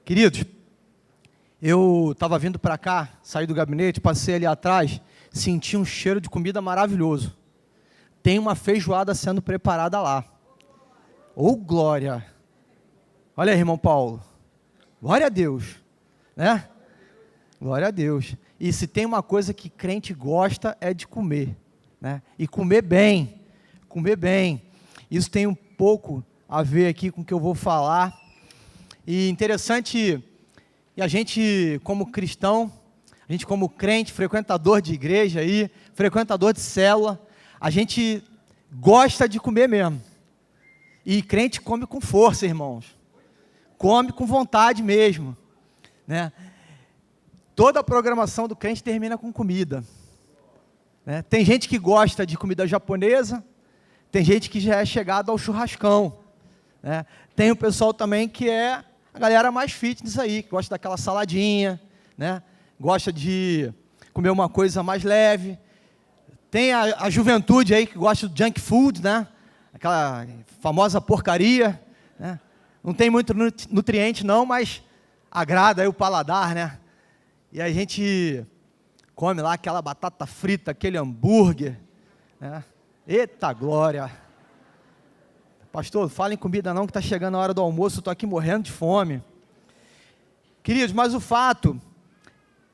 Queridos, eu estava vindo para cá, saí do gabinete, passei ali atrás, senti um cheiro de comida maravilhoso. Tem uma feijoada sendo preparada lá. Ô, glória! Olha aí, irmão Paulo. Glória a Deus, né? Glória a Deus. E se tem uma coisa que crente gosta é de comer, né? E comer bem, comer bem. Isso tem um pouco a ver aqui com o que eu vou falar. E interessante, e a gente como cristão, a gente como crente, frequentador de igreja aí, frequentador de célula, a gente gosta de comer mesmo. E crente come com força, irmãos. Come com vontade mesmo, né? Toda a programação do crente termina com comida, né? Tem gente que gosta de comida japonesa, tem gente que já é chegado ao churrascão, né? Tem o pessoal também que é a galera mais fitness aí, que gosta daquela saladinha, né? Gosta de comer uma coisa mais leve. Tem a juventude aí que gosta do junk food, né? Aquela famosa porcaria, né? Não tem muito nutriente não, mas agrada aí o paladar, né? E a gente come lá aquela batata frita, aquele hambúrguer, né? Eita glória! Pastor, fala em comida não, que está chegando a hora do almoço, estou aqui morrendo de fome. Queridos, mas o fato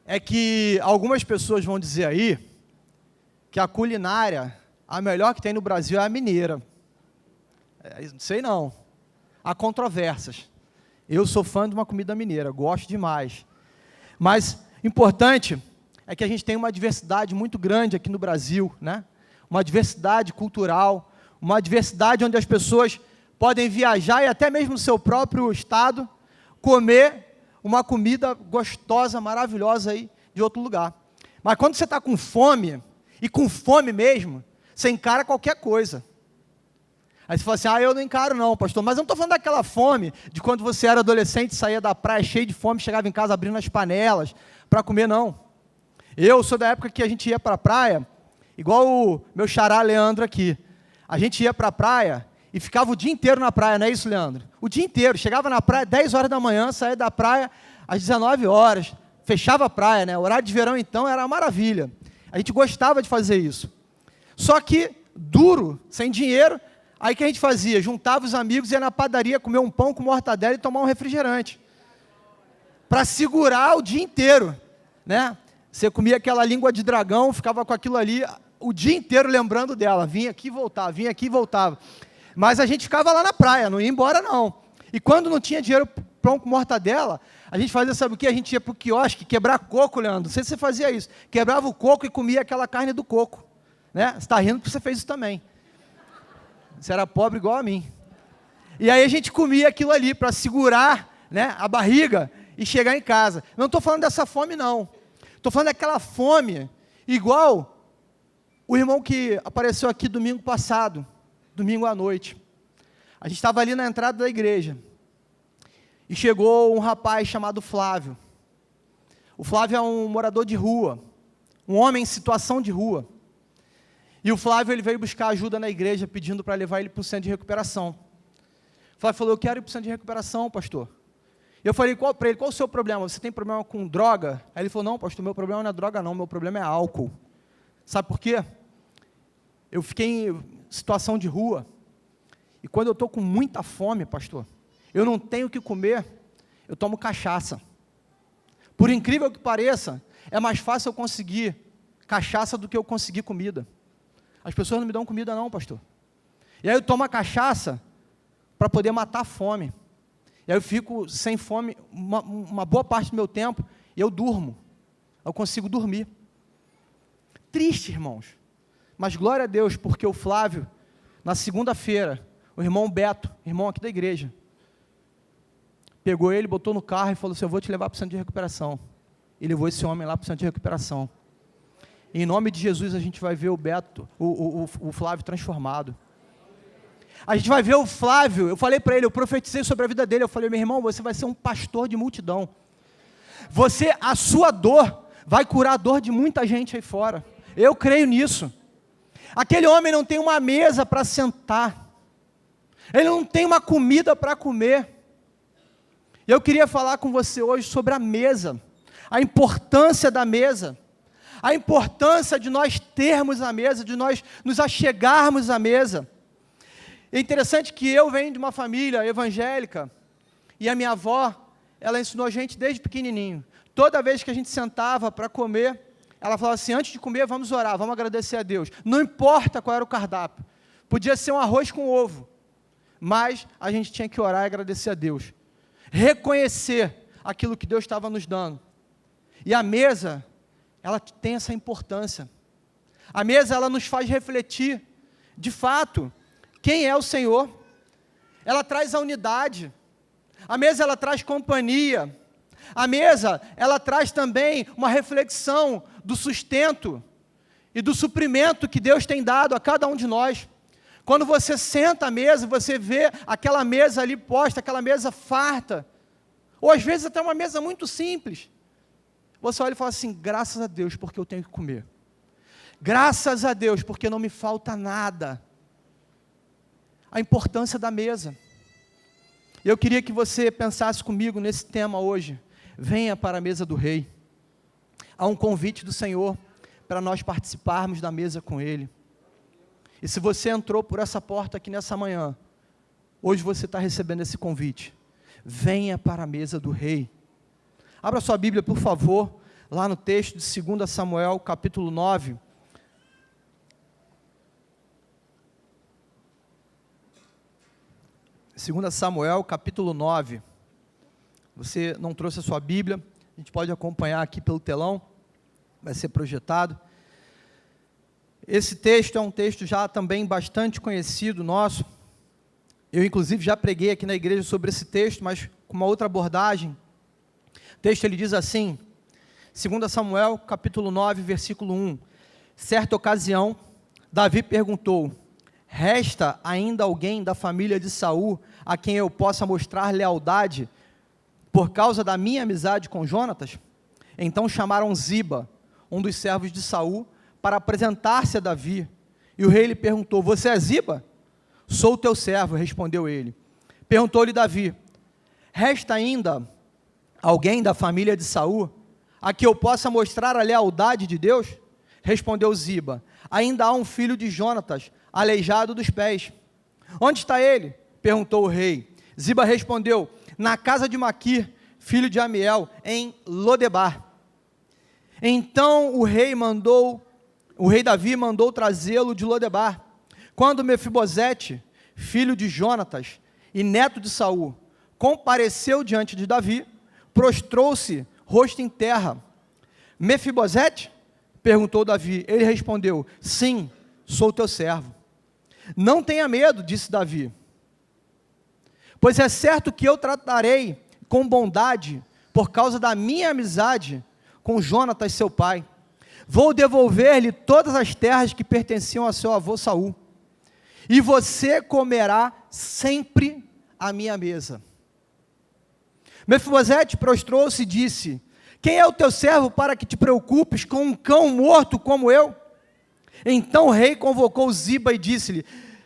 é que algumas pessoas vão dizer aí que a culinária, a melhor que tem no Brasil é a mineira. Não sei não. Há controvérsias. Eu sou fã de uma comida mineira, gosto demais. Mas importante é que a gente tem uma diversidade muito grande aqui no Brasil, né? Uma diversidade cultural, uma diversidade onde as pessoas podem viajar e até mesmo no seu próprio estado comer uma comida gostosa, maravilhosa aí de outro lugar. Mas quando você está com fome, e com fome mesmo, você encara qualquer coisa. Aí você fala assim, eu não encaro não, pastor, mas eu não estou falando daquela fome de quando você era adolescente, saía da praia cheio de fome, chegava em casa abrindo as panelas para comer, não. Eu sou da época que a gente ia para a praia, igual o meu xará Leandro aqui. A gente ia para a praia e ficava o dia inteiro na praia, não é isso, Leandro? O dia inteiro, chegava na praia 10 horas da manhã, saía da praia às 19 horas, fechava a praia, né? O horário de verão então era uma maravilha. A gente gostava de fazer isso. Só que, duro, sem dinheiro, aí o que a gente fazia? Juntava os amigos, ia na padaria comer um pão com mortadela e tomar um refrigerante. Para segurar o dia inteiro, né? Você comia aquela língua de dragão, ficava com aquilo ali o dia inteiro lembrando dela. Vinha aqui e voltava, vinha aqui e voltava. Mas a gente ficava lá na praia, não ia embora não. E quando não tinha dinheiro pão com mortadela, a gente fazia, sabe o que? A gente ia para o quiosque, quebrar coco, Leandro. Não sei se você fazia isso. Quebrava o coco e comia aquela carne do coco. Né? Você está rindo porque você fez isso também. Você era pobre igual a mim. E aí a gente comia aquilo ali para segurar, né, a barriga e chegar em casa. Não estou falando dessa fome, não. Estou falando daquela fome igual o irmão que apareceu aqui domingo passado, domingo à noite. A gente estava ali na entrada da igreja. E chegou um rapaz chamado Flávio. O Flávio é um morador de rua. Um homem em situação de rua. E o Flávio ele veio buscar ajuda na igreja, pedindo para levar ele para o centro de recuperação. O Flávio falou, eu quero ir para o centro de recuperação, pastor. Eu falei para ele, qual o seu problema? Você tem problema com droga? Aí ele falou, não, pastor, meu problema não é droga não, meu problema é álcool. Sabe por quê? Eu fiquei em situação de rua, e quando eu estou com muita fome, pastor, eu não tenho o que comer, eu tomo cachaça. Por incrível que pareça, é mais fácil eu conseguir cachaça do que eu conseguir comida. As pessoas não me dão comida não, pastor. E aí eu tomo a cachaça para poder matar a fome. E aí eu fico sem fome uma boa parte do meu tempo, e eu durmo. Eu consigo dormir. Triste, irmãos. Mas glória a Deus, porque o Flávio, na segunda-feira, o irmão Beto, irmão aqui da igreja, pegou ele, botou no carro e falou assim, eu vou te levar para o centro de recuperação. E levou esse homem lá para o centro de recuperação. E em nome de Jesus a gente vai ver o Beto, o Flávio transformado. A gente vai ver o Flávio, eu falei para ele, eu profetizei sobre a vida dele, eu falei, meu irmão, você vai ser um pastor de multidão. A sua dor vai curar a dor de muita gente aí fora. Eu creio nisso. Aquele homem não tem uma mesa para sentar. Ele não tem uma comida para comer. E eu queria falar com você hoje sobre a mesa, a importância da mesa, a importância de nós termos a mesa, de nós nos achegarmos à mesa. É interessante que eu venho de uma família evangélica, e a minha avó, ela ensinou a gente desde pequenininho. Toda vez que a gente sentava para comer, ela falava assim, antes de comer, vamos orar, vamos agradecer a Deus. Não importa qual era o cardápio. Podia ser um arroz com ovo, mas a gente tinha que orar e agradecer a Deus. Reconhecer aquilo que Deus estava nos dando. E a mesa, ela tem essa importância. A mesa, ela nos faz refletir, de fato, quem é o Senhor. Ela traz a unidade. A mesa, ela traz companhia. A mesa, ela traz também uma reflexão do sustento e do suprimento que Deus tem dado a cada um de nós. Quando você senta à mesa, você vê aquela mesa ali posta, aquela mesa farta, ou às vezes até uma mesa muito simples. Você olha e fala assim, graças a Deus, porque eu tenho que comer. Graças a Deus, porque não me falta nada. A importância da mesa. Eu queria que você pensasse comigo nesse tema hoje. Venha para a mesa do Rei. Há um convite do Senhor para nós participarmos da mesa com Ele. E se você entrou por essa porta aqui nessa manhã, hoje você está recebendo esse convite. Venha para a mesa do Rei. Abra sua Bíblia, por favor, lá no texto de 2 Samuel, capítulo 9. Segunda Samuel, capítulo 9. Você não trouxe a sua Bíblia, a gente pode acompanhar aqui pelo telão, vai ser projetado. Esse texto é um texto já também bastante conhecido nosso. Eu, inclusive, já preguei aqui na igreja sobre esse texto, mas com uma outra abordagem. O texto, ele diz assim, 2 Samuel, capítulo 9, versículo 1. Certa ocasião, Davi perguntou, resta ainda alguém da família de Saul a quem eu possa mostrar lealdade por causa da minha amizade com Jonatas? Então chamaram Ziba, um dos servos de Saul, para apresentar-se a Davi. E o rei lhe perguntou, você é Ziba? Sou o teu servo, respondeu ele. Perguntou-lhe Davi, resta ainda alguém da família de Saul a que eu possa mostrar a lealdade de Deus? Respondeu Ziba, ainda há um filho de Jonatas, aleijado dos pés. Onde está ele? Perguntou o rei. Ziba respondeu, na casa de Maquir, filho de Amiel, em Lodebar. Então o rei Davi mandou trazê-lo de Lodebar. Quando Mefibosete, filho de Jonatas e neto de Saul, compareceu diante de Davi, prostrou-se, rosto em terra. Mefibosete? Perguntou Davi. Ele respondeu, sim, sou teu servo. Não tenha medo, disse Davi, pois é certo que eu tratarei com bondade, por causa da minha amizade com Jonatas, seu pai. Vou devolver-lhe todas as terras que pertenciam a seu avô Saul, e você comerá sempre à minha mesa. Mefibosete prostrou-se e disse, quem é o teu servo para que te preocupes com um cão morto como eu? Então o rei convocou Ziba e disse-lhe,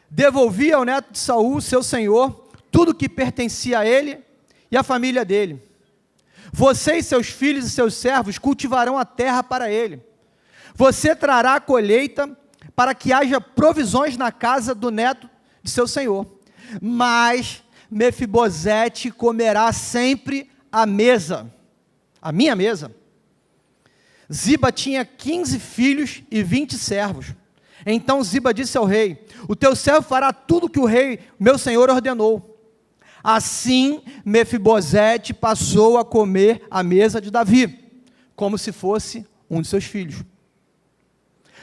devolvi ao neto de Saul, seu senhor, tudo que pertencia a ele e à família dele. Você e seus filhos e seus servos cultivarão a terra para ele. Você trará a colheita para que haja provisões na casa do neto de seu senhor. Mas Mefibosete comerá sempre à mesa, a minha mesa. Ziba tinha 15 filhos e 20 servos. Então Ziba disse ao rei, o teu servo fará tudo que o rei, meu senhor, ordenou. Assim, Mefibosete passou a comer à mesa de Davi, como se fosse um de seus filhos.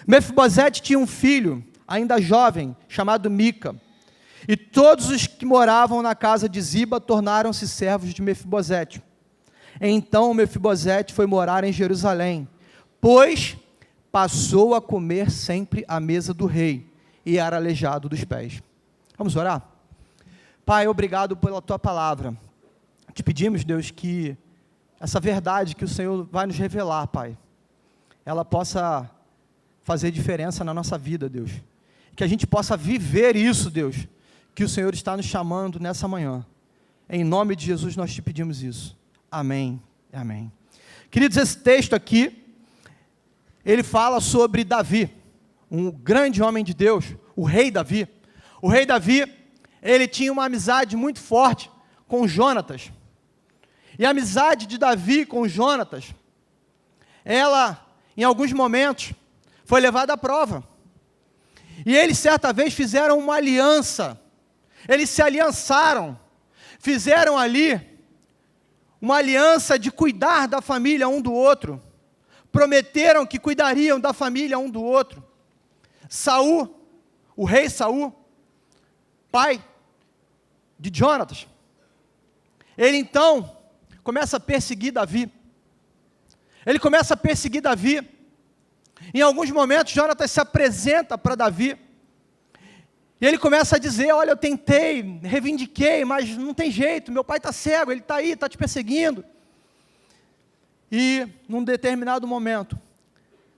Mefibosete tinha um filho, ainda jovem, chamado Mica, e todos os que moravam na casa de Ziba tornaram-se servos de Mefibosete. Então Mefibosete foi morar em Jerusalém, pois passou a comer sempre à mesa do rei, e era aleijado dos pés. Vamos orar? Pai, obrigado pela tua palavra. Te pedimos, Deus, que essa verdade que o Senhor vai nos revelar, Pai, ela possa fazer diferença na nossa vida, Deus. Que a gente possa viver isso, Deus, que o Senhor está nos chamando nessa manhã. Em nome de Jesus nós te pedimos isso. Amém. Amém. Queridos, esse texto aqui, ele fala sobre Davi, um grande homem de Deus, o rei Davi. O rei Davi, ele tinha uma amizade muito forte com Jonatas. E a amizade de Davi com Jonatas, ela, em alguns momentos, foi levada à prova. E eles, certa vez, fizeram uma aliança. Eles se aliançaram. Fizeram ali uma aliança de cuidar da família um do outro. Prometeram que cuidariam da família um do outro. Saul, o rei Saul, pai de Jonatas, ele então começa a perseguir Davi. Ele começa a perseguir Davi. Em alguns momentos, Jonatas se apresenta para Davi. E ele começa a dizer, olha, eu tentei, reivindiquei, mas não tem jeito, meu pai está cego, ele está aí, está te perseguindo. E, num determinado momento,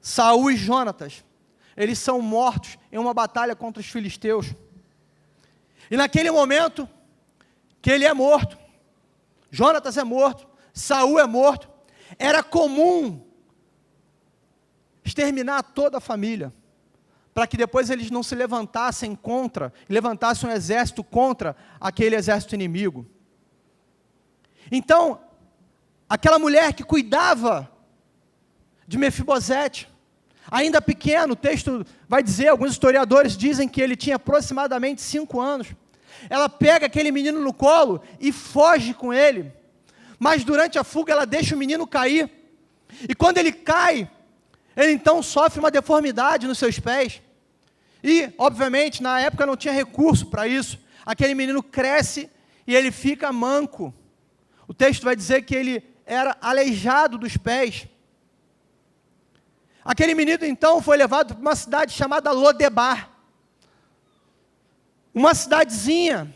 Saul e Jonatas, eles são mortos em uma batalha contra os filisteus. E naquele momento, que ele é morto, Jonatas é morto, Saul é morto, era comum exterminar toda a família, para que depois eles não se levantassem levantassem um exército contra aquele exército inimigo. Então, aquela mulher que cuidava de Mefibosete, ainda pequeno, o texto vai dizer, alguns historiadores dizem que ele tinha aproximadamente 5 anos, ela pega aquele menino no colo e foge com ele, mas durante a fuga ela deixa o menino cair, e quando ele cai, ele então sofre uma deformidade nos seus pés, e, obviamente, na época não tinha recurso para isso, aquele menino cresce e ele fica manco, o texto vai dizer que ele era aleijado dos pés. Aquele menino então foi levado para uma cidade chamada Lodebar, uma cidadezinha,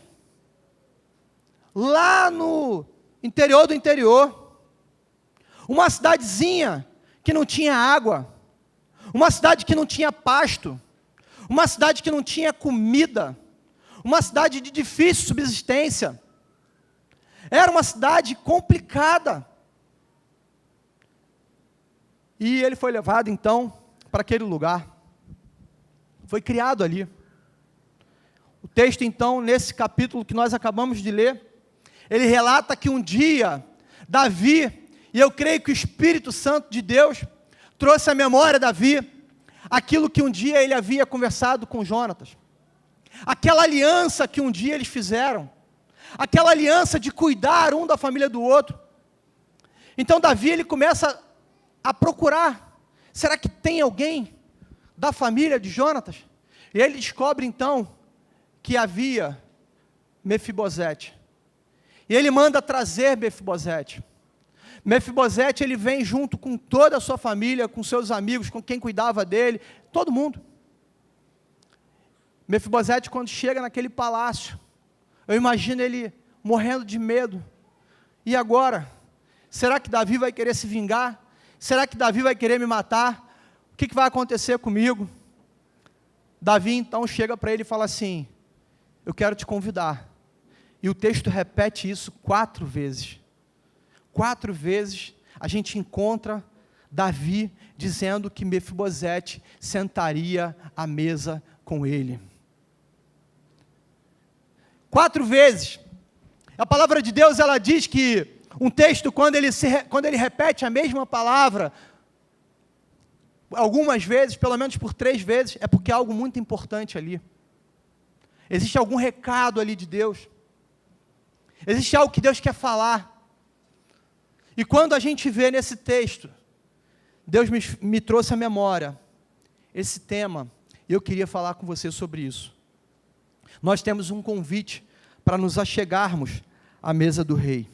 lá no interior do interior, uma cidadezinha que não tinha água, uma cidade que não tinha pasto, uma cidade que não tinha comida, uma cidade de difícil subsistência, era uma cidade complicada. E ele foi levado então para aquele lugar, foi criado ali. O texto então, nesse capítulo que nós acabamos de ler, ele relata que um dia, Davi, e eu creio que o Espírito Santo de Deus, trouxe à memória Davi, aquilo que um dia ele havia conversado com Jonatas, aquela aliança que um dia eles fizeram, aquela aliança de cuidar um da família do outro. Então Davi, ele começa a procurar, será que tem alguém da família de Jonatas? E ele descobre então, que havia Mefibosete, e ele manda trazer Mefibosete. Mefibosete, ele vem junto com toda a sua família, com seus amigos, com quem cuidava dele, todo mundo. Mefibosete, quando chega naquele palácio, eu imagino ele morrendo de medo. E agora? Será que Davi vai querer se vingar? Será que Davi vai querer me matar? O que vai acontecer comigo? Davi então chega para ele e fala assim, eu quero te convidar. E o texto repete isso 4 vezes. 4 vezes a gente encontra Davi dizendo que Mefibosete sentaria à mesa com ele. 4 vezes. A palavra de Deus, ela diz que um texto, quando ele repete a mesma palavra, algumas vezes, pelo menos por 3 vezes, é porque há algo muito importante ali. Existe algum recado ali de Deus. Existe algo que Deus quer falar. E quando a gente vê nesse texto, Deus me trouxe à memória esse tema, e eu queria falar com você sobre isso. Nós temos um convite para nos achegarmos à mesa do rei.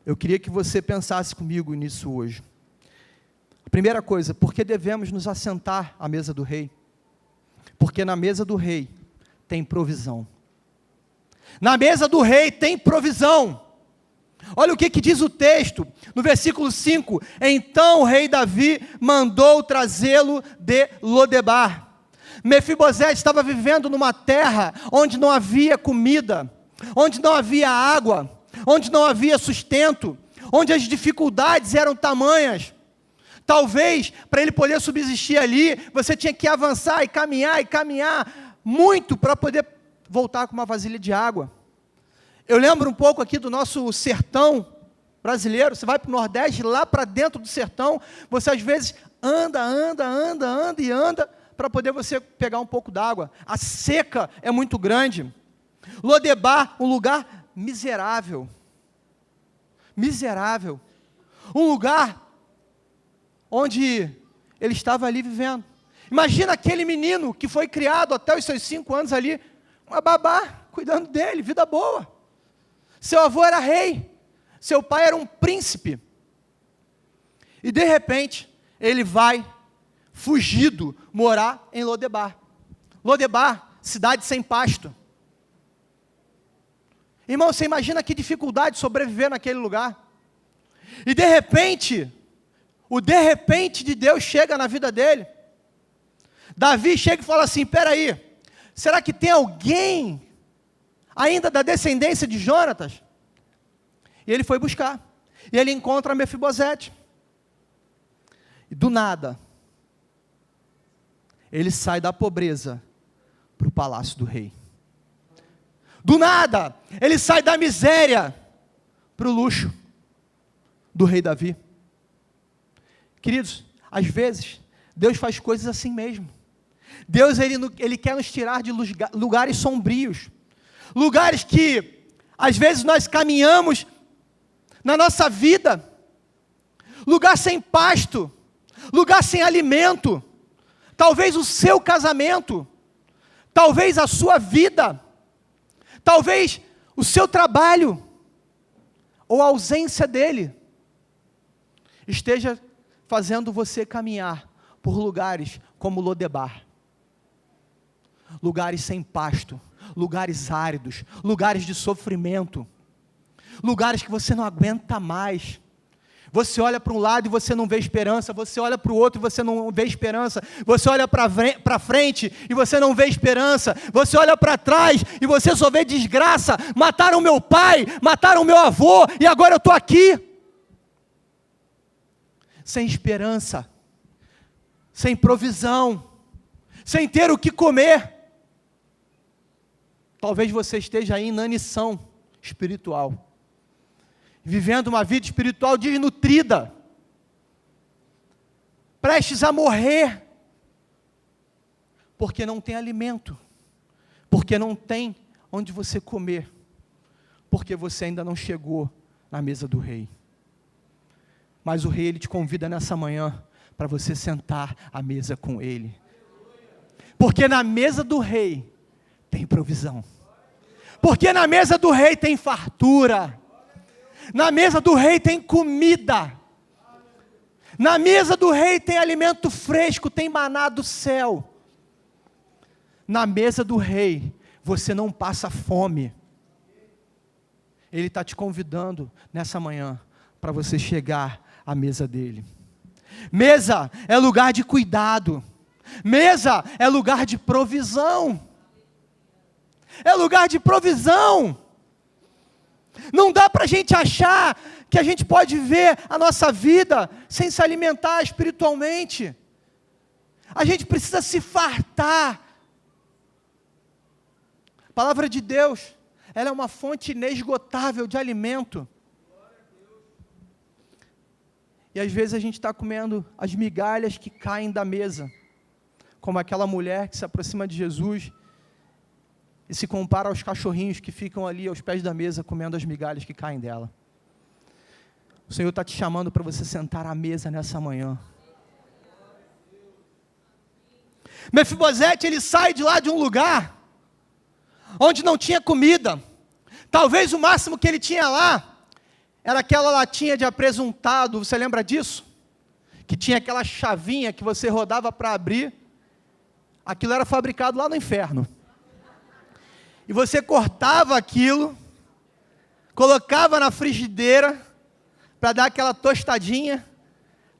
Eu queria que você pensasse comigo nisso hoje. A primeira coisa, por que devemos nos assentar à mesa do rei? Porque na mesa do rei tem provisão. Na mesa do rei tem provisão. Olha o que diz o texto, no versículo 5, então o rei Davi mandou trazê-lo de Lodebar. Mefibosete estava vivendo numa terra onde não havia comida, onde não havia água, onde não havia sustento, onde as dificuldades eram tamanhas. Talvez, para ele poder subsistir ali, você tinha que avançar e caminhar muito para poder voltar com uma vasilha de água. Eu lembro um pouco aqui do nosso sertão brasileiro. Você vai para o Nordeste, lá para dentro do sertão, você às vezes anda para poder você pegar um pouco d'água. A seca é muito grande. Lodebar, um lugar miserável. Miserável. Um lugar onde ele estava ali vivendo. Imagina aquele menino que foi criado até os seus 5 anos ali, uma babá, cuidando dele, vida boa. Seu avô era rei, seu pai era um príncipe. E de repente, ele vai, fugido, morar em Lodebar. Lodebar, cidade sem pasto. Irmão, você imagina que dificuldade sobreviver naquele lugar. E de repente, o de repente de Deus chega na vida dele. Davi chega e fala assim, espera aí, será que tem alguém ainda da descendência de Jonatas? E ele foi buscar. E ele encontra Mefibosete. E do nada, ele sai da pobreza para o palácio do rei. Do nada, ele sai da miséria para o luxo do rei Davi. Queridos, às vezes, Deus faz coisas assim mesmo. Deus, Ele quer nos tirar de lugares sombrios. Lugares que, às vezes, nós caminhamos na nossa vida. Lugar sem pasto. Lugar sem alimento. Talvez o seu casamento. Talvez a sua vida. Talvez o seu trabalho. Ou a ausência dele. Esteja fazendo você caminhar por lugares como Lodebar. Lugares sem pasto, lugares áridos, lugares de sofrimento, lugares que você não aguenta mais. Você olha para um lado e você não vê esperança, você olha para o outro e você não vê esperança, você olha para frente e você não vê esperança, você olha para trás e você só vê desgraça. Mataram meu pai, mataram meu avô e agora eu estou aqui. Sem esperança, sem provisão, sem ter o que comer. Talvez você esteja aí em inanição espiritual, vivendo uma vida espiritual desnutrida, prestes a morrer, porque não tem alimento, porque não tem onde você comer, porque você ainda não chegou na mesa do rei. Mas o rei, ele te convida nessa manhã para você sentar à mesa com ele. Porque na mesa do rei tem provisão. Porque na mesa do rei tem fartura. Na mesa do rei tem comida. Na mesa do rei tem alimento fresco, tem maná do céu. Na mesa do rei você não passa fome. Ele está te convidando nessa manhã para você chegar à mesa dele. Mesa é lugar de cuidado. Mesa é lugar de provisão. É lugar de provisão. Não dá para a gente achar que a gente pode ver a nossa vida sem se alimentar espiritualmente. A gente precisa se fartar. A palavra de Deus, ela é uma fonte inesgotável de alimento. E às vezes a gente está comendo as migalhas que caem da mesa, como aquela mulher que se aproxima de Jesus e se compara aos cachorrinhos que ficam ali aos pés da mesa comendo as migalhas que caem dela. O Senhor está te chamando para você sentar à mesa nessa manhã. Mefibosete, ele sai de lá de um lugar onde não tinha comida. Talvez o máximo que ele tinha lá era aquela latinha de apresuntado, você lembra disso? Que tinha aquela chavinha que você rodava para abrir. Aquilo era fabricado lá no inferno. E você cortava aquilo, colocava na frigideira, para dar aquela tostadinha,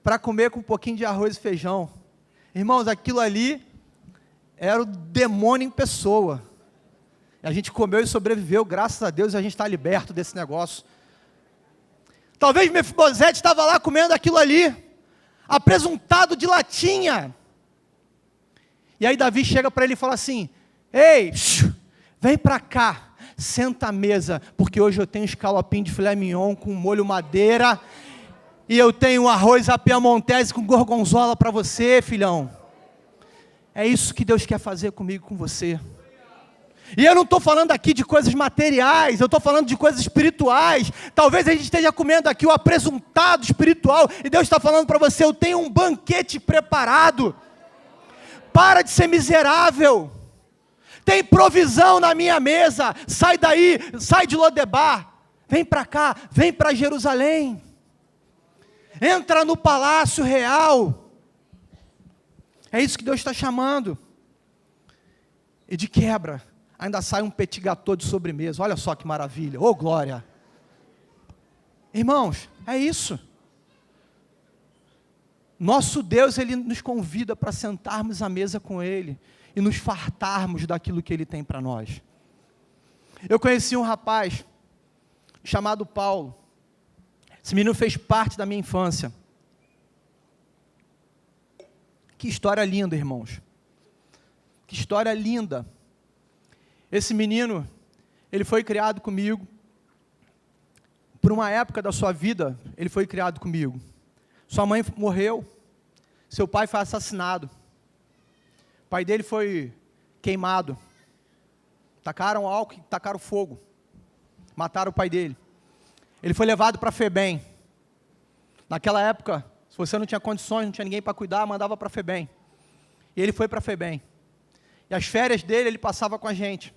para comer com um pouquinho de arroz e feijão. Irmãos, aquilo ali era o demônio em pessoa. A gente comeu e sobreviveu, graças a Deus, e a gente está liberto desse negócio. Talvez Mefibosete estava lá comendo aquilo ali, apresuntado de latinha. E aí Davi chega para ele e fala assim: ei, vem para cá, senta à mesa, porque hoje eu tenho escalopim de filé mignon com molho madeira, e eu tenho arroz à piamontese com gorgonzola para você, filhão. É isso que Deus quer fazer comigo, com você. E eu não estou falando aqui de coisas materiais, eu estou falando de coisas espirituais. Talvez a gente esteja comendo aqui o apresuntado espiritual, e Deus está falando para você: eu tenho um banquete preparado. Para de ser miserável. Tem provisão na minha mesa. Sai daí, sai de Lodebar. Vem para cá, vem para Jerusalém. Entra no palácio real. É isso que Deus está chamando. E de quebra, ainda sai um petit gâteau de sobremesa. Olha só que maravilha. Oh, glória. Irmãos, é isso. Nosso Deus, Ele nos convida para sentarmos à mesa com Ele e nos fartarmos daquilo que Ele tem para nós. Eu conheci um rapaz chamado Paulo. Esse menino fez parte da minha infância. Que história linda, irmãos. Que história linda. Esse menino, ele foi criado comigo. Por uma época da sua vida, ele foi criado comigo. Sua mãe morreu, seu pai foi assassinado, o pai dele foi queimado, tacaram álcool, tacaram fogo, mataram o pai dele. Ele foi levado para FEBEM. Naquela época, se você não tinha condições, não tinha ninguém para cuidar, mandava para FEBEM. E ele foi para FEBEM. E as férias dele, ele passava com a gente,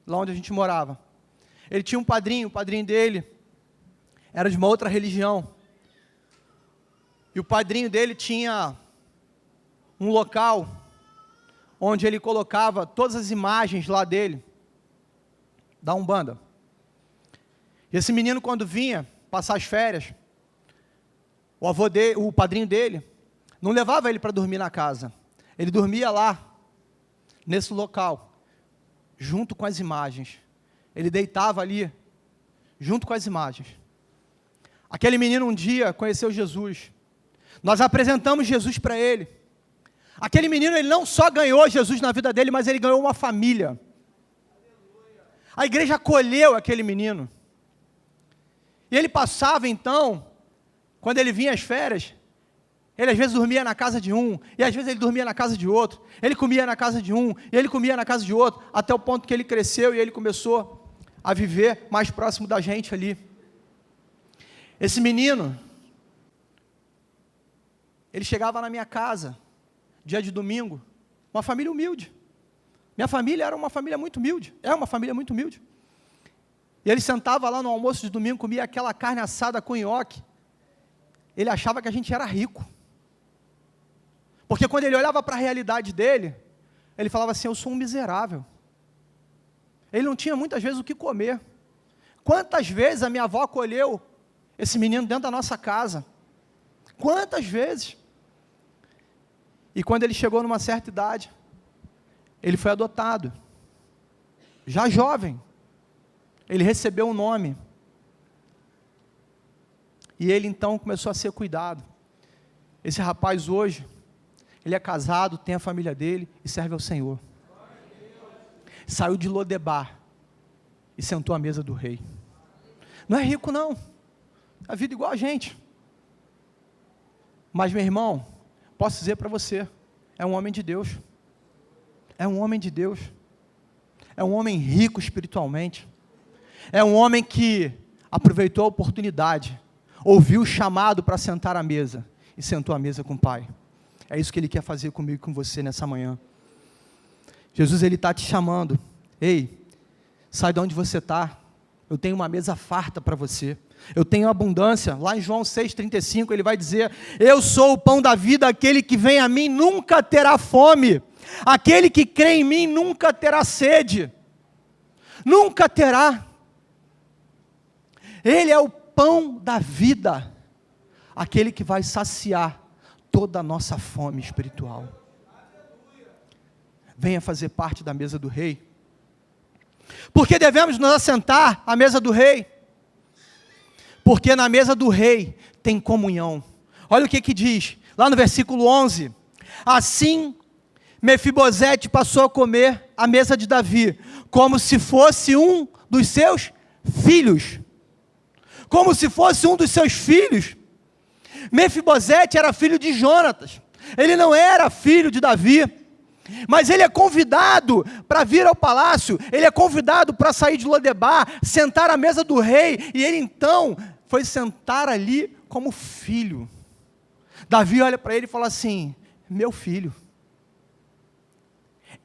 lá onde a gente morava. Ele tinha um padrinho, o padrinho dele era de uma outra religião. E o padrinho dele tinha um local onde ele colocava todas as imagens lá dele, da Umbanda. E esse menino, quando vinha passar as férias, o padrinho dele não levava ele para dormir na casa. Ele dormia lá, nesse local, junto com as imagens. Ele deitava ali, junto com as imagens. Aquele menino um dia conheceu Jesus. Nós apresentamos Jesus para ele. Aquele menino, ele não só ganhou Jesus na vida dele, mas ele ganhou uma família. A igreja acolheu aquele menino. E ele passava então, quando ele vinha às férias, ele às vezes dormia na casa de um, e às vezes ele dormia na casa de outro. Ele comia na casa de um, e ele comia na casa de outro, até o ponto que ele cresceu e ele começou a viver mais próximo da gente ali. Esse menino, ele chegava na minha casa, dia de domingo, uma família humilde. Minha família era uma família muito humilde, é uma família muito humilde. E ele sentava lá no almoço de domingo, comia aquela carne assada com nhoque. Ele achava que a gente era rico. Porque quando ele olhava para a realidade dele, ele falava assim: eu sou um miserável. Ele não tinha muitas vezes o que comer. Quantas vezes a minha avó acolheu esse menino dentro da nossa casa? Quantas vezes? E quando ele chegou numa certa idade, ele foi adotado. Já jovem, ele recebeu um nome. E ele então começou a ser cuidado. Esse rapaz hoje, ele é casado, tem a família dele e serve ao Senhor. Saiu de Lodebar e sentou à mesa do rei. Não é rico não, a vida igual a gente. Mas meu irmão, posso dizer para você, é um homem de Deus. É um homem de Deus. É um homem rico espiritualmente. É um homem que aproveitou a oportunidade, ouviu o chamado para sentar à mesa e sentou à mesa com o Pai. É isso que Ele quer fazer comigo e com você nessa manhã. Jesus, Ele está te chamando. Ei, sai de onde você está. Eu tenho uma mesa farta para você. Eu tenho abundância. Lá em João 6,35 Ele vai dizer: eu sou o pão da vida, aquele que vem a mim nunca terá fome. Aquele que crê em mim nunca terá sede. Nunca terá. Ele é o pão da vida, aquele que vai saciar toda a nossa fome espiritual. Venha fazer parte da mesa do rei. Porque devemos nos assentar à mesa do rei? Porque na mesa do rei tem comunhão. Olha o que diz, lá no versículo 11. Assim, Mefibosete passou a comer à mesa de Davi, como se fosse um dos seus filhos. Como se fosse um dos seus filhos. Mefibosete era filho de Jonatas. Ele não era filho de Davi. Mas ele é convidado para vir ao palácio. Ele é convidado para sair de Lodebar, sentar à mesa do rei. E ele então foi sentar ali como filho. Davi olha para ele e fala assim: meu filho.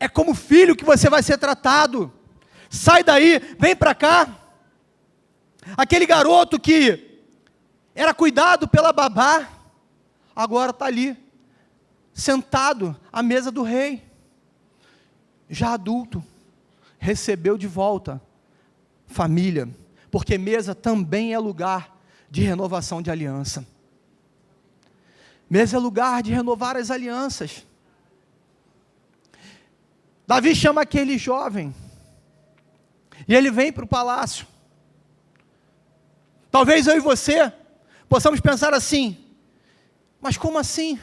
É como filho que você vai ser tratado. Sai daí, vem para cá. Aquele garoto que era cuidado pela babá, agora está ali, sentado à mesa do rei. Já adulto, recebeu de volta família, porque mesa também é lugar de renovação de aliança. Mesa é lugar de renovar as alianças. Davi chama aquele jovem, e ele vem para o palácio. Talvez eu e você possamos pensar assim: mas como assim?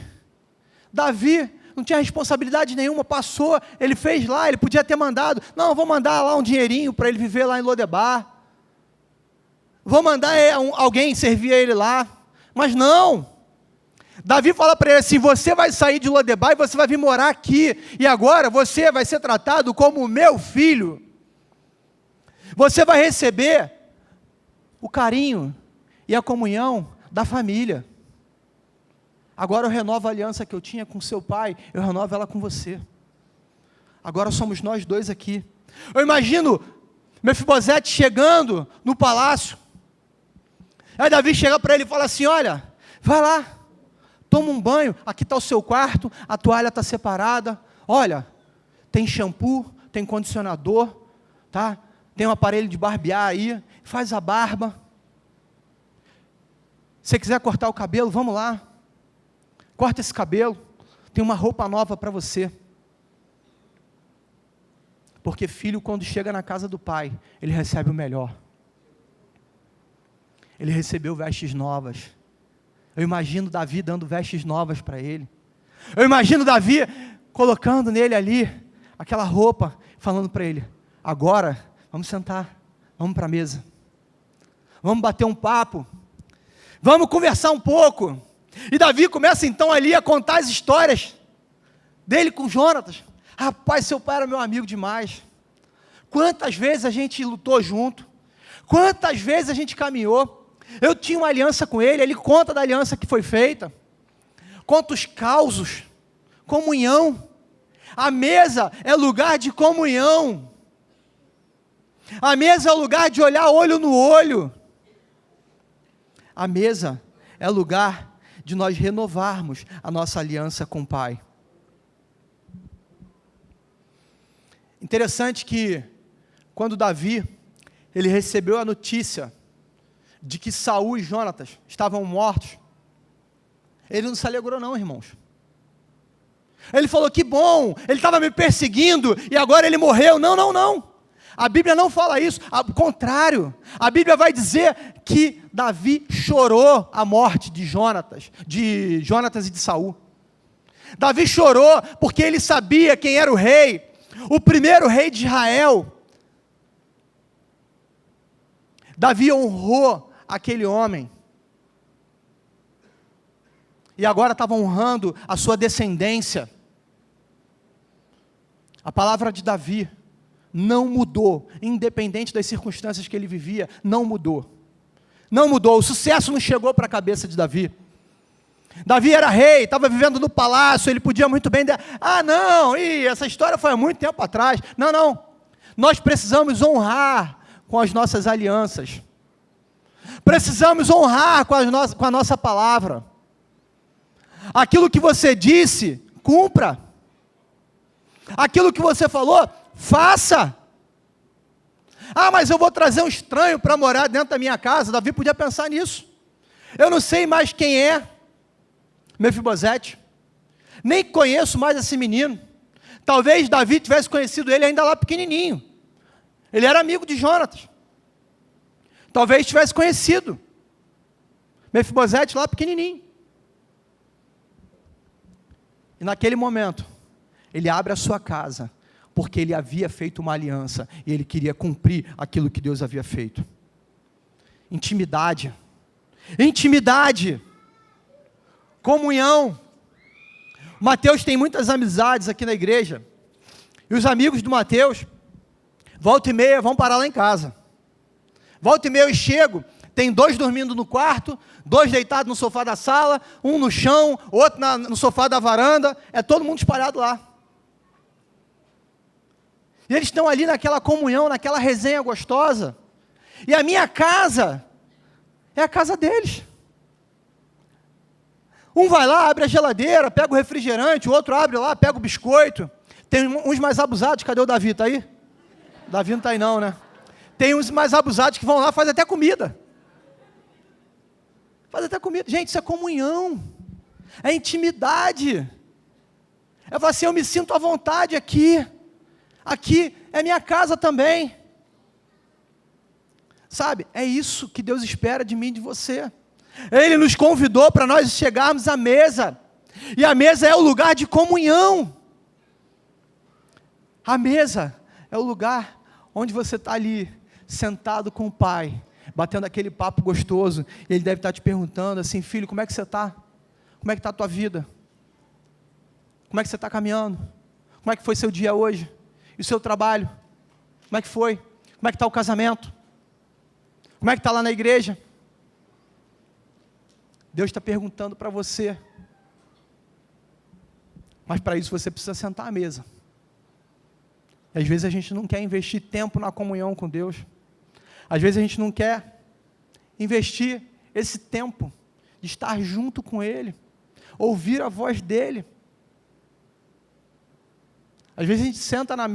Davi não tinha responsabilidade nenhuma, passou, ele fez lá, ele podia ter mandado, não, vou mandar lá um dinheirinho para ele viver lá em Lodebar, vou mandar alguém servir a ele lá, mas não. Davi fala para ele assim: você vai sair de Lodebar e você vai vir morar aqui, e agora você vai ser tratado como meu filho, você vai receber o carinho e a comunhão da família. Agora eu renovo a aliança que eu tinha com seu pai, eu renovo ela com você. Agora somos nós dois aqui. Eu imagino Mefibosete chegando no palácio. Aí Davi chega para ele e fala assim: olha, vai lá, toma um banho, aqui está o seu quarto, a toalha está separada, olha, tem shampoo, tem condicionador, tá? Tem um aparelho de barbear aí, faz a barba. Se você quiser cortar o cabelo, vamos lá. Corta esse cabelo, tem uma roupa nova para você. Porque filho, quando chega na casa do pai, ele recebe o melhor. Ele recebeu vestes novas. Eu imagino Davi dando vestes novas para ele. Eu imagino Davi colocando nele ali aquela roupa, falando para ele: agora, vamos sentar, vamos para a mesa. Vamos bater um papo. Vamos conversar um pouco. E Davi começa então ali a contar as histórias dele com Jonatas. Rapaz, seu pai era meu amigo demais. Quantas vezes a gente lutou junto. Quantas vezes a gente caminhou. Eu tinha uma aliança com ele, ele conta da aliança que foi feita. Conta os causos. Comunhão. A mesa é lugar de comunhão. A mesa é lugar de olhar olho no olho. A mesa é lugar de nós renovarmos a nossa aliança com o Pai. Interessante que, quando Davi, ele recebeu a notícia de que Saul e Jonatas estavam mortos, ele não se alegrou não, irmãos. Ele falou: que bom, ele estava me perseguindo, e agora ele morreu. Não, não, não. A Bíblia não fala isso, ao contrário, a Bíblia vai dizer que Davi chorou a morte de Jonatas e de Saul. Davi chorou porque ele sabia quem era o rei, o primeiro rei de Israel. Davi honrou aquele homem, e agora estava honrando a sua descendência. A palavra de Davi não mudou, independente das circunstâncias que ele vivia, não mudou. Não mudou, o sucesso não chegou para a cabeça de Davi. Davi era rei, estava vivendo no palácio, ele podia muito bem não, essa história foi há muito tempo atrás. Não, não, nós precisamos honrar com as nossas alianças. Precisamos honrar com a nossa palavra. Aquilo que você disse, cumpra. Aquilo que você falou, faça. Mas eu vou trazer um estranho para morar dentro da minha casa. Davi podia pensar nisso. Eu não sei mais quem é Mefibosete, nem conheço mais esse menino. Talvez Davi tivesse conhecido ele ainda lá pequenininho. Ele era amigo de Jonatas. Talvez tivesse conhecido Mefibosete lá pequenininho. E naquele momento, ele abre a sua casa, porque ele havia feito uma aliança, e ele queria cumprir aquilo que Deus havia feito. Intimidade. Intimidade. Comunhão. Mateus tem muitas amizades aqui na igreja, e os amigos do Mateus, volta e meia, vão parar lá em casa. Volta e meia eu chego, tem 2 dormindo no quarto, 2 deitados no sofá da sala, um no chão, outro no sofá da varanda, é todo mundo espalhado lá. E eles estão ali naquela comunhão, naquela resenha gostosa, e a minha casa é a casa deles. Um vai lá, abre a geladeira, pega o refrigerante, o outro abre lá, pega o biscoito. Tem uns mais abusados, cadê o Davi, tá aí? O Davi não está aí não, né? Tem uns mais abusados que vão lá, fazem até comida. Faz até comida. Gente, isso é comunhão. É intimidade. É falar assim, eu me sinto à vontade aqui. Aqui é minha casa também. Sabe? É isso que Deus espera de mim e de você. Ele nos convidou para nós chegarmos à mesa. E a mesa é o lugar de comunhão. A mesa é o lugar onde você está ali, sentado com o Pai, batendo aquele papo gostoso, e Ele deve estar te perguntando assim, filho, como é que você está? Como é que está a tua vida? Como é que você está caminhando? Como é que foi seu dia hoje? E o seu trabalho? Como é que foi? Como é que está o casamento? Como é que está lá na igreja? Deus está perguntando para você. Mas para isso você precisa sentar à mesa. E às vezes a gente não quer investir tempo na comunhão com Deus. Às vezes a gente não quer investir esse tempo de estar junto com Ele, ouvir a voz dEle. Às vezes a gente senta à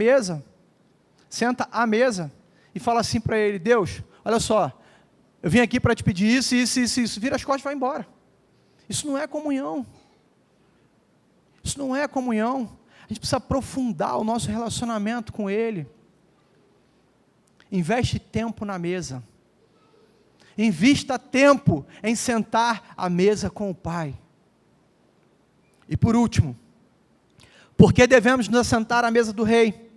mesa e fala assim para Ele, Deus, olha só, eu vim aqui para te pedir isso, vira as costas e vai embora. Isso não é comunhão. Isso não é comunhão. A gente precisa aprofundar o nosso relacionamento com Ele. Investe tempo na mesa. Invista tempo em sentar à mesa com o Pai. E por último, por que devemos nos assentar à mesa do Rei?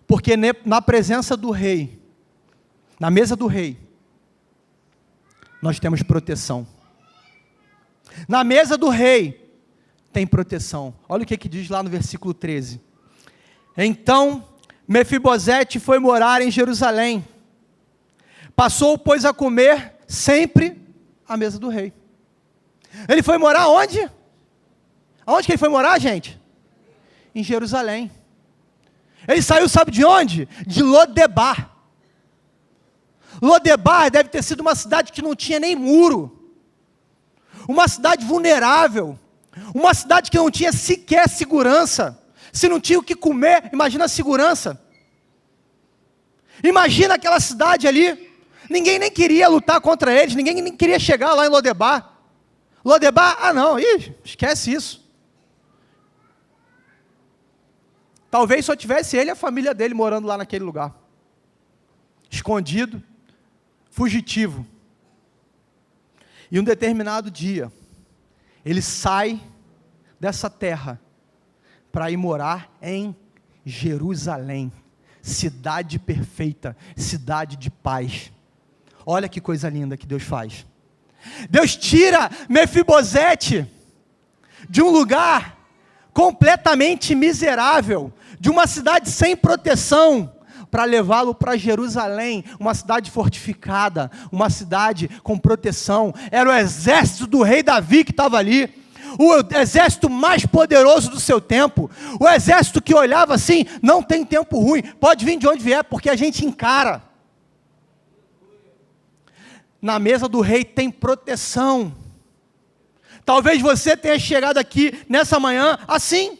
Porque na presença do Rei, na mesa do Rei, nós temos proteção. Na mesa do Rei, tem proteção. Olha o que diz lá no versículo 13. Então, Mefibosete foi morar em Jerusalém. Passou, pois, a comer sempre à mesa do rei. Ele foi morar onde? Aonde que ele foi morar, gente? Em Jerusalém. Ele saiu, sabe de onde? De Lodebar. Lodebar deve ter sido uma cidade que não tinha nem muro. Uma cidade vulnerável. Uma cidade que não tinha sequer segurança. Se não tinha o que comer, imagina a segurança. Imagina aquela cidade ali. Ninguém nem queria lutar contra eles. Ninguém nem queria chegar lá em Lodebar. Lodebar, não, esquece isso. Talvez só tivesse ele e a família dele morando lá naquele lugar. Escondido, fugitivo. E um determinado dia, ele sai dessa terra para ir morar em Jerusalém, cidade perfeita, cidade de paz. Olha que coisa linda que Deus faz. Deus tira Mefibosete de um lugar completamente miserável, de uma cidade sem proteção, para levá-lo para Jerusalém, uma cidade fortificada, uma cidade com proteção. Era o exército do rei Davi que estava ali, o exército mais poderoso do seu tempo, o exército que olhava assim, não tem tempo ruim, pode vir de onde vier, porque a gente encara. Na mesa do rei tem proteção. Talvez você tenha chegado aqui nessa manhã assim,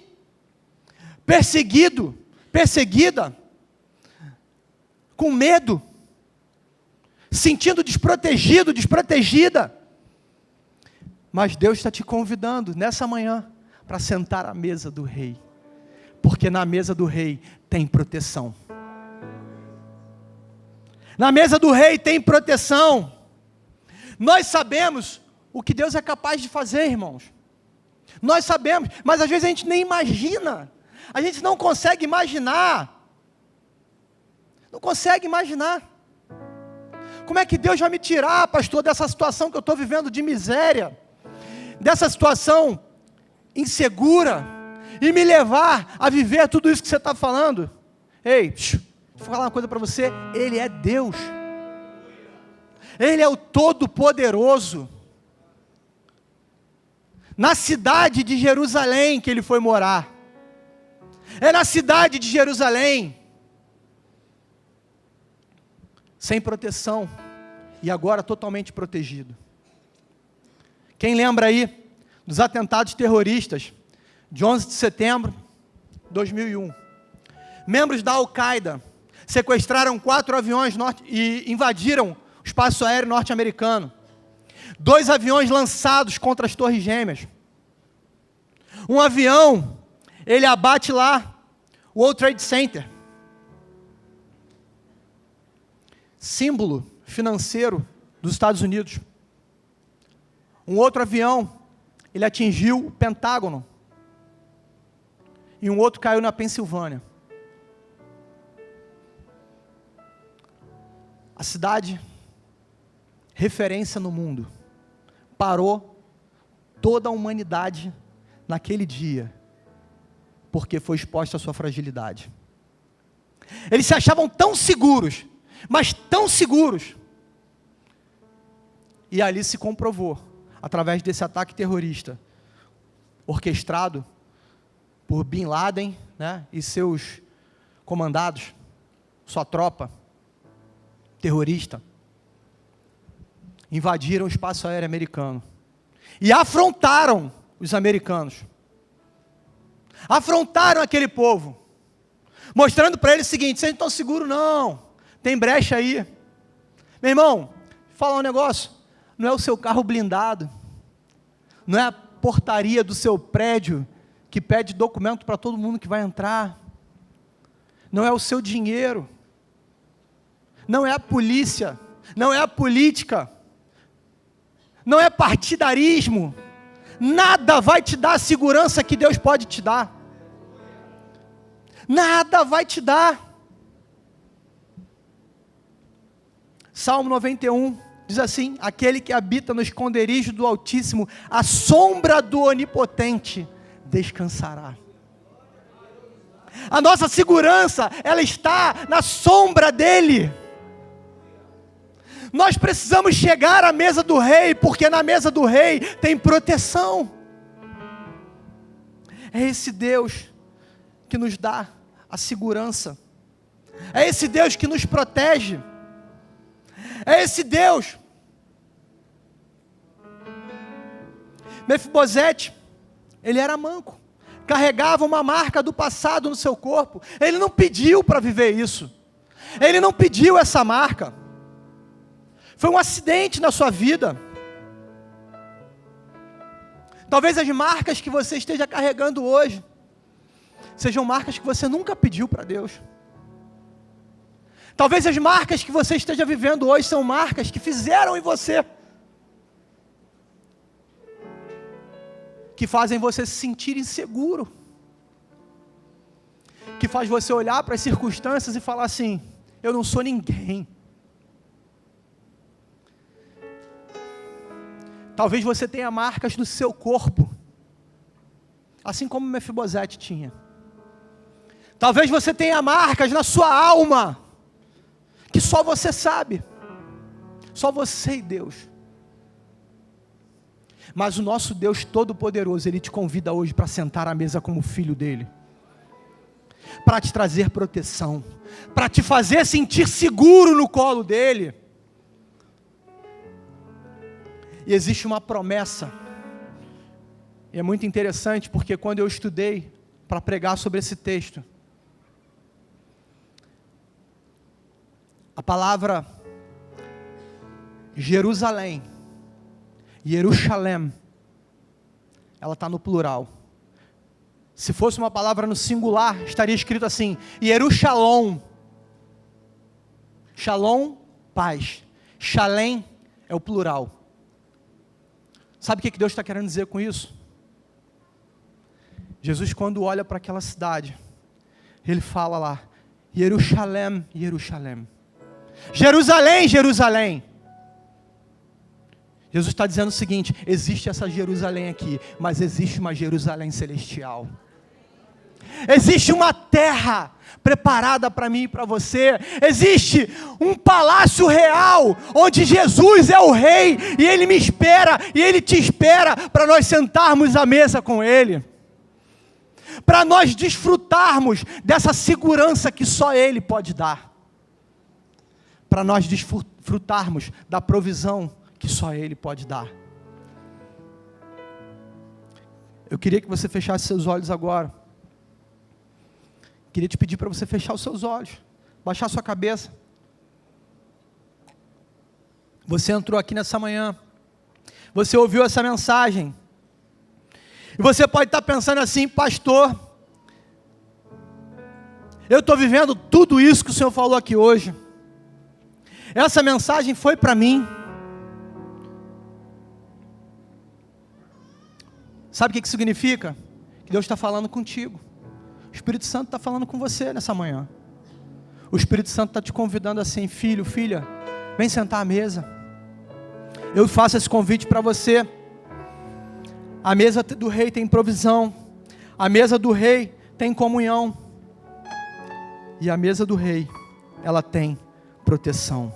perseguido, perseguida, com medo, sentindo desprotegido, desprotegida. Mas Deus está te convidando nessa manhã para sentar à mesa do rei, porque na mesa do rei tem proteção. Na mesa do rei tem proteção. Nós sabemos o que Deus é capaz de fazer, irmãos. Nós sabemos, mas às vezes a gente nem imagina. A gente não consegue imaginar. Não consegue imaginar. Como é que Deus vai me tirar, pastor, dessa situação que eu estou vivendo de miséria, dessa situação insegura, e me levar a viver tudo isso que você está falando? Ei, vou falar uma coisa para você, Ele é Deus. Ele é o Todo-Poderoso. Na cidade de Jerusalém que Ele foi morar. É na cidade de Jerusalém, sem proteção, e agora totalmente protegido. Quem lembra aí dos atentados terroristas de 11 de setembro de 2001? Membros da Al-Qaeda sequestraram 4 aviões e invadiram o espaço aéreo norte-americano. 2 aviões lançados contra as Torres Gêmeas. Um avião, ele abate lá o World Trade Center. Símbolo financeiro dos Estados Unidos. Um outro avião, ele atingiu o Pentágono. E um outro caiu na Pensilvânia. A cidade, referência no mundo, parou toda a humanidade naquele dia, porque foi exposta à sua fragilidade. Eles se achavam tão seguros, mas tão seguros, e ali se comprovou, através desse ataque terrorista, orquestrado por Bin Laden, né, e seus comandados, sua tropa terrorista, invadiram o espaço aéreo americano, e afrontaram os americanos, afrontaram aquele povo, mostrando para eles o seguinte: vocês não estão seguros não, tem brecha aí. Meu irmão, vou falar um negócio, não é o seu carro blindado, não é a portaria do seu prédio, que pede documento para todo mundo que vai entrar, não é o seu dinheiro, não é a polícia, não é a política, não é partidarismo, nada vai te dar a segurança que Deus pode te dar, nada vai te dar. Salmo 91 diz assim: aquele que habita no esconderijo do Altíssimo, a sombra do Onipotente descansará. A nossa segurança, ela está na sombra dEle. Nós precisamos chegar à mesa do rei, porque na mesa do rei tem proteção. É esse Deus que nos dá a segurança. É esse Deus que nos protege. É esse Deus. Mefibosete, ele era manco, carregava uma marca do passado no seu corpo. Ele não pediu para viver isso. Ele não pediu essa marca. Foi um acidente na sua vida. Talvez as marcas que você esteja carregando hoje sejam marcas que você nunca pediu para Deus. Talvez as marcas que você esteja vivendo hoje são marcas que fizeram em você, que fazem você se sentir inseguro, que faz você olhar para as circunstâncias e falar assim: eu não sou ninguém. Talvez você tenha marcas no seu corpo, assim como Mefibosete tinha. Talvez você tenha marcas na sua alma, que só você sabe, só você e Deus. Mas o nosso Deus Todo-Poderoso, Ele te convida hoje para sentar à mesa como filho dEle, para te trazer proteção, para te fazer sentir seguro no colo dEle. E existe uma promessa, e é muito interessante, porque quando eu estudei para pregar sobre esse texto, a palavra Jerusalém, Yerushalem, ela está no plural. Se fosse uma palavra no singular, estaria escrito assim: Yerushalom. Shalom paz. Shalem é o plural. Sabe o que Deus está querendo dizer com isso? Jesus, quando olha para aquela cidade, Ele fala lá, Jerusalém, Jerusalém. Jerusalém, Jerusalém. Jesus está dizendo o seguinte, existe essa Jerusalém aqui, mas existe uma Jerusalém celestial. Existe uma terra preparada para mim e para você. Existe um palácio real, onde Jesus é o rei, e Ele me espera, e Ele te espera, para nós sentarmos à mesa com Ele. Para nós desfrutarmos dessa segurança que só Ele pode dar. Para nós desfrutarmos da provisão que só Ele pode dar. Eu queria que você fechasse seus olhos agora. Queria te pedir para você fechar os seus olhos, baixar sua cabeça. Você entrou aqui nessa manhã, você ouviu essa mensagem, e você pode estar pensando assim, pastor, eu estou vivendo tudo isso que o Senhor falou aqui hoje, essa mensagem foi para mim. Sabe o que significa? Que Deus está falando contigo. O Espírito Santo está falando com você nessa manhã. O Espírito Santo está te convidando assim, filho, filha, vem sentar à mesa. Eu faço esse convite para você. A mesa do rei tem provisão. A mesa do rei tem comunhão. E a mesa do rei, ela tem proteção.